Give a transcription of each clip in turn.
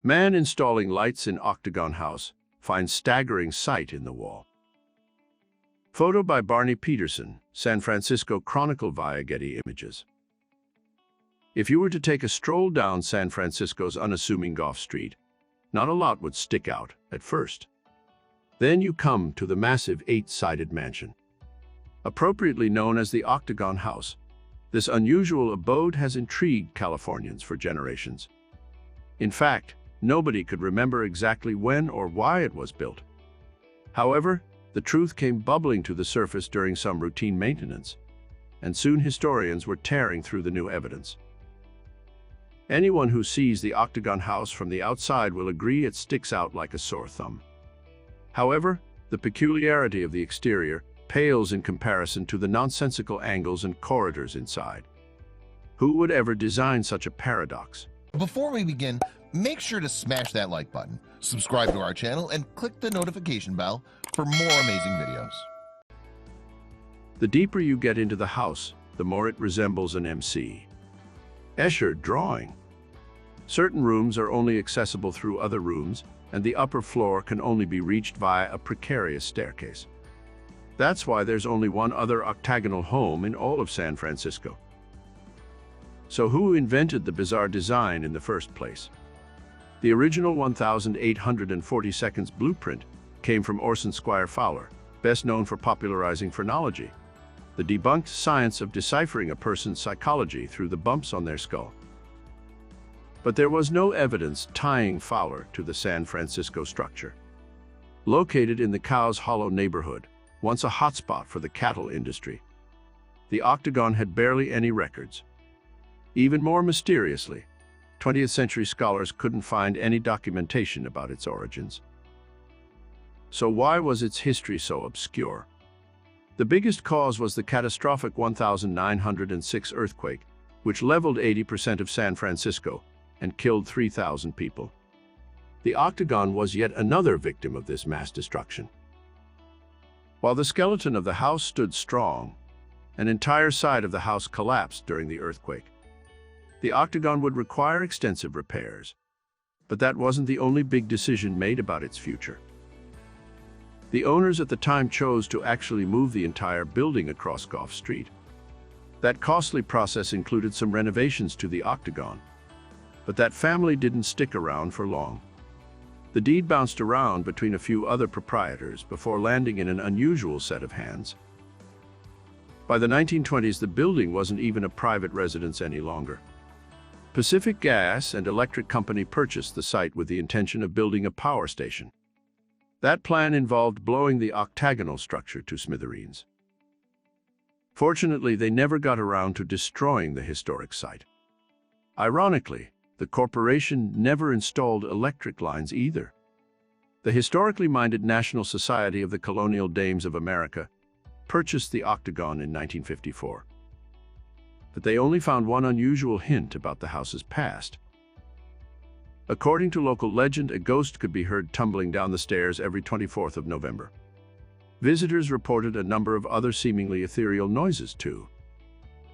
Man installing lights in Octagon house finds staggering sight in the wall. Photo by Barney Peterson, San Francisco Chronicle via Getty Images. If you were to take a stroll down San Francisco's unassuming Gulf Street, not a lot would stick out at first. Then you come to the massive 8-sided mansion. Appropriately known as the Octagon House, this unusual abode has intrigued Californians for generations. In fact, nobody could remember exactly when or why it was built. However, the truth came bubbling to the surface during some routine maintenance, and soon historians were tearing through the new evidence. Anyone who sees the Octagon House from the outside will agree it sticks out like a sore thumb. However, the peculiarity of the exterior pales in comparison to the nonsensical angles and corridors inside. Who would ever design such a paradox? Before we begin, make sure to smash that like button, subscribe to our channel, and click the notification bell for more amazing videos. The deeper you get into the house, the more it resembles an M.C. Escher drawing. Certain rooms are only accessible through other rooms, and the upper floor can only be reached via a precarious staircase. That's why there's only one other octagonal home in all of San Francisco. So who invented the bizarre design in the first place? The original 1842 blueprint came from Orson Squire Fowler, best known for popularizing phrenology, the debunked science of deciphering a person's psychology through the bumps on their skull. But there was no evidence tying Fowler to the San Francisco structure. Located in the Cows Hollow neighborhood, once a hotspot for the cattle industry, the Octagon had barely any records. Even more mysteriously, 20th century scholars couldn't find any documentation about its origins. So why was its history so obscure? The biggest cause was the catastrophic 1906 earthquake, which leveled 80% of San Francisco and killed 3,000 people. The Octagon was yet another victim of this mass destruction. While the skeleton of the house stood strong, an entire side of the house collapsed during the earthquake. The Octagon would require extensive repairs, but that wasn't the only big decision made about its future. The owners at the time chose to actually move the entire building across Gulf Street. That costly process included some renovations to the Octagon, but that family didn't stick around for long. The deed bounced around between a few other proprietors before landing in an unusual set of hands. By the 1920s, the building wasn't even a private residence any longer. Pacific Gas and Electric Company purchased the site with the intention of building a power station. That plan involved blowing the octagonal structure to smithereens. Fortunately, they never got around to destroying the historic site. Ironically, the corporation never installed electric lines either. The historically minded National Society of the Colonial Dames of America purchased the Octagon in 1954. But they only found one unusual hint about the house's past. According to local legend, a ghost could be heard tumbling down the stairs every 24th of November. Visitors reported a number of other seemingly ethereal noises too.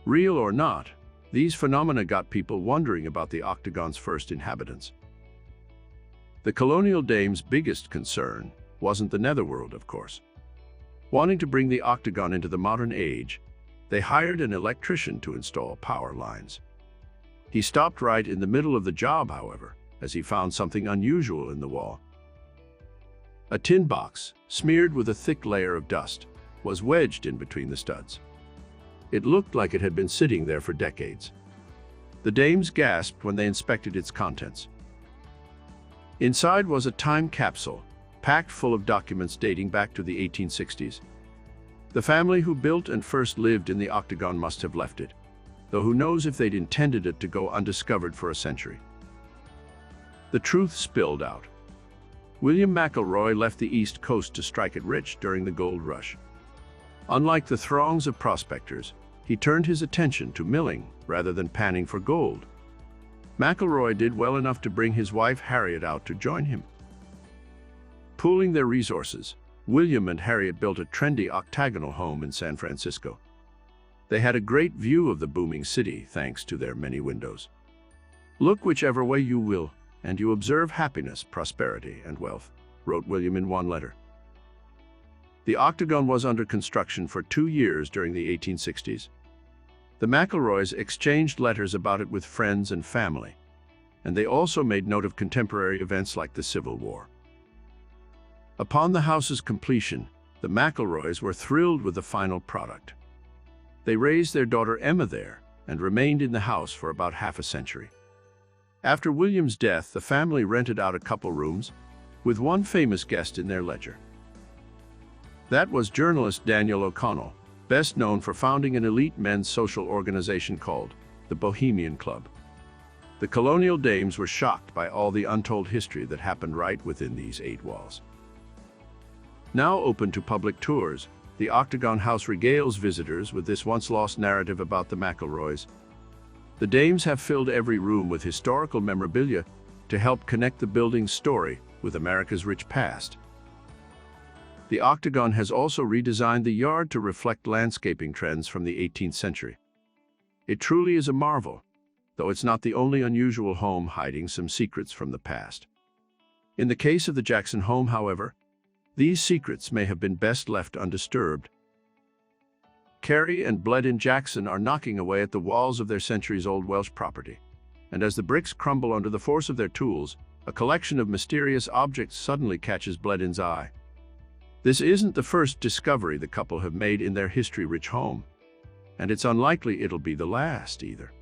Real or not, these phenomena got people wondering about the Octagon's first inhabitants. The colonial dames' biggest concern wasn't the netherworld, of course. Wanting to bring the Octagon into the modern age, they hired an electrician to install power lines. He stopped right in the middle of the job, however, as he found something unusual in the wall. A tin box, smeared with a thick layer of dust, was wedged in between the studs. It looked like it had been sitting there for decades. The dames gasped when they inspected its contents. Inside was a time capsule, packed full of documents dating back to the 1860s. The family who built and first lived in the Octagon must have left it, though who knows if they'd intended it to go undiscovered for a century. The truth spilled out. William McElroy left the East Coast to strike it rich during the gold rush. Unlike the throngs of prospectors, he turned his attention to milling rather than panning for gold. McElroy did well enough to bring his wife Harriet out to join him. Pooling their resources, William and Harriet built a trendy octagonal home in San Francisco. They had a great view of the booming city thanks to their many windows. Look whichever way you will, and you observe happiness, prosperity, and wealth, wrote William in one letter. The Octagon was under construction for 2 years during the 1860s. The McElroys exchanged letters about it with friends and family, and they also made note of contemporary events like the Civil War. Upon the house's completion, the McElroys were thrilled with the final product. They raised their daughter Emma there and remained in the house for about half a century. After William's death, the family rented out a couple rooms, with one famous guest in their ledger. That was journalist Daniel O'Connell, best known for founding an elite men's social organization called the Bohemian Club. The colonial dames were shocked by all the untold history that happened right within these 8 walls. Now open to public tours, the Octagon House regales visitors with this once-lost narrative about the McElroys. The dames have filled every room with historical memorabilia to help connect the building's story with America's rich past. The Octagon has also redesigned the yard to reflect landscaping trends from the 18th century. It truly is a marvel, though it's not the only unusual home hiding some secrets from the past. In the case of the Jackson home, however, these secrets may have been best left undisturbed. Carey and Bledin Jackson are knocking away at the walls of their centuries-old Welsh property, and as the bricks crumble under the force of their tools, a collection of mysterious objects suddenly catches Bledin's eye. This isn't the first discovery the couple have made in their history-rich home, and it's unlikely it'll be the last either.